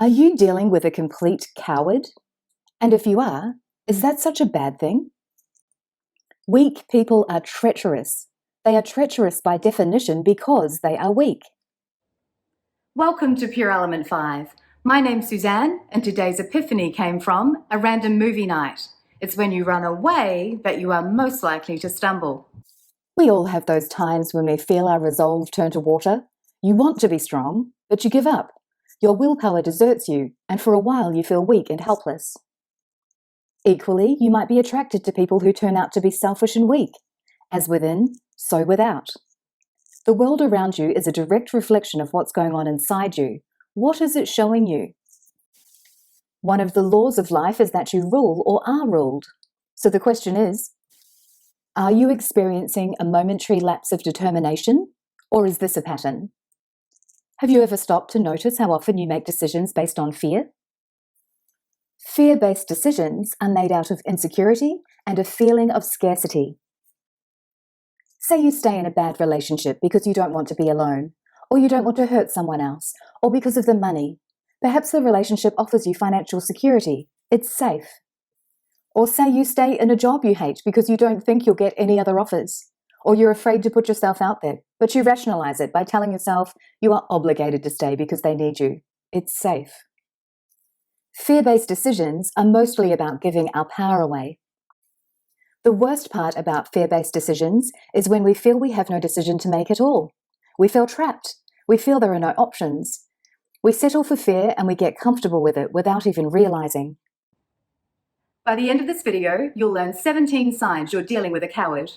Are you dealing with a complete coward? And if you are, is that such a bad thing? Weak people are treacherous. They are treacherous by definition because they are weak. Welcome to Pure Element 5. My name's Suzanne, and today's epiphany came from a random movie night. It's when you run away that you are most likely to stumble. We all have those times when we feel our resolve turn to water. You want to be strong, but you give up. Your willpower deserts you, and for a while you feel weak and helpless. Equally, you might be attracted to people who turn out to be selfish and weak. As within, so without. The world around you is a direct reflection of what's going on inside you. What is it showing you? One of the laws of life is that you rule or are ruled. So the question is, are you experiencing a momentary lapse of determination, or is this a pattern? Have you ever stopped to notice how often you make decisions based on fear? Fear-based decisions are made out of insecurity and a feeling of scarcity. Say you stay in a bad relationship because you don't want to be alone, or you don't want to hurt someone else, or because of the money. Perhaps the relationship offers you financial security. It's safe. Or say you stay in a job you hate because you don't think you'll get any other offers, or you're afraid to put yourself out there, but you rationalize it by telling yourself you are obligated to stay because they need you. It's safe. Fear-based decisions are mostly about giving our power away. The worst part about fear-based decisions is when we feel we have no decision to make at all. We feel trapped. We feel there are no options. We settle for fear and we get comfortable with it without even realizing. By the end of this video, you'll learn 17 signs you're dealing with a coward.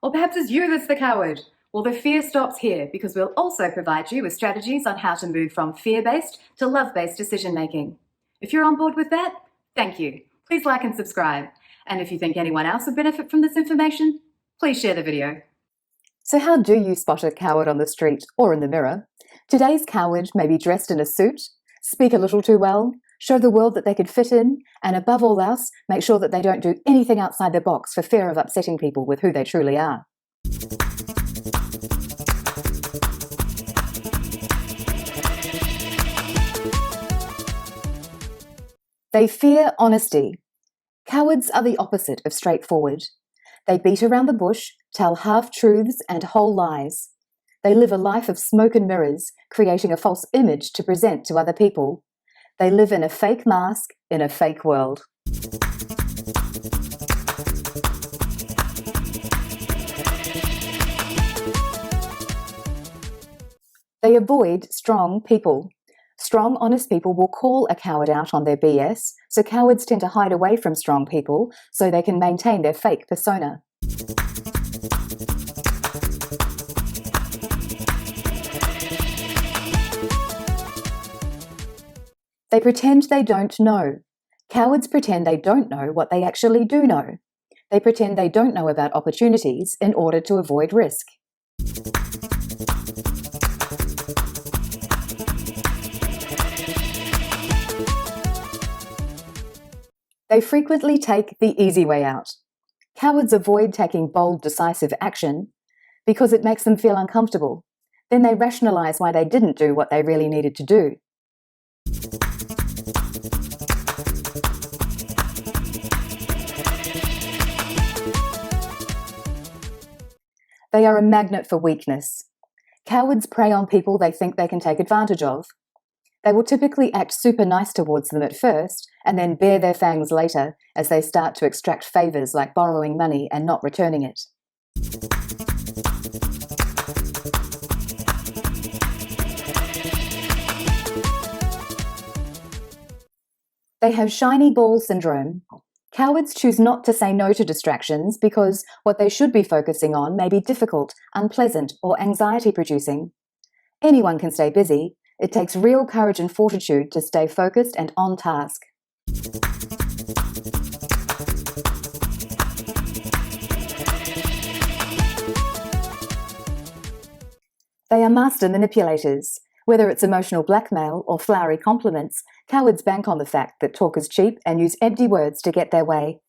Or perhaps it's you that's the coward. Well, the fear stops here because we'll also provide you with strategies on how to move from fear-based to love-based decision-making. If you're on board with that, thank you. Please like and subscribe. And if you think anyone else would benefit from this information, please share the video. So how do you spot a coward on the street or in the mirror? Today's coward may be dressed in a suit, speak a little too well, show the world that they could fit in, and above all else, make sure that they don't do anything outside their box for fear of upsetting people with who they truly are. They fear honesty. Cowards are the opposite of straightforward. They beat around the bush, tell half-truths and whole lies. They live a life of smoke and mirrors, creating a false image to present to other people. They live in a fake mask in a fake world. They avoid strong people. Strong, honest people will call a coward out on their BS, so cowards tend to hide away from strong people so they can maintain their fake persona. They pretend they don't know. Cowards pretend they don't know what they actually do know. They pretend they don't know about opportunities in order to avoid risk. They frequently take the easy way out. Cowards avoid taking bold, decisive action because it makes them feel uncomfortable. Then they rationalize why they didn't do what they really needed to do. They are a magnet for weakness. Cowards prey on people they think they can take advantage of. They will typically act super nice towards them at first and then bare their fangs later as they start to extract favors like borrowing money and not returning it. They have shiny ball syndrome. Cowards choose not to say no to distractions because what they should be focusing on may be difficult, unpleasant, or anxiety-producing. Anyone can stay busy. It takes real courage and fortitude to stay focused and on task. They are master manipulators. Whether it's emotional blackmail or flowery compliments, cowards bank on the fact that talk is cheap and use empty words to get their way.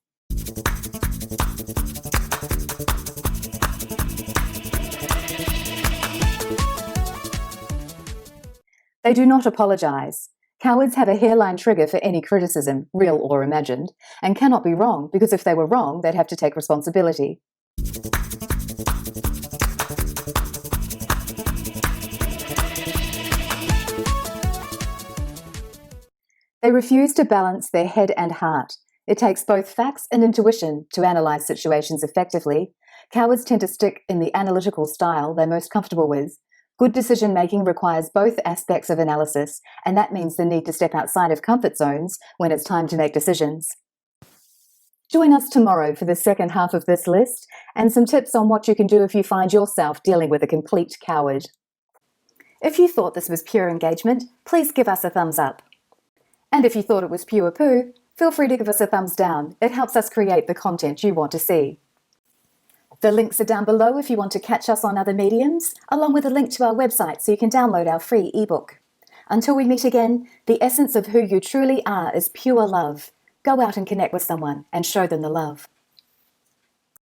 They do not apologize. Cowards have a hairline trigger for any criticism, real or imagined, and cannot be wrong, because if they were wrong, they'd have to take responsibility. They refuse to balance their head and heart. It takes both facts and intuition to analyse situations effectively. Cowards tend to stick in the analytical style they're most comfortable with. Good decision-making requires both aspects of analysis, and that means the need to step outside of comfort zones when it's time to make decisions. Join us tomorrow for the second half of this list and some tips on what you can do if you find yourself dealing with a complete coward. If you thought this was pure engagement, please give us a thumbs up. And if you thought it was pure poo, feel free to give us a thumbs down. It helps us create the content you want to see. The links are down below if you want to catch us on other mediums, along with a link to our website so you can download our free ebook. Until we meet again, the essence of who you truly are is pure love. Go out and connect with someone and show them the love.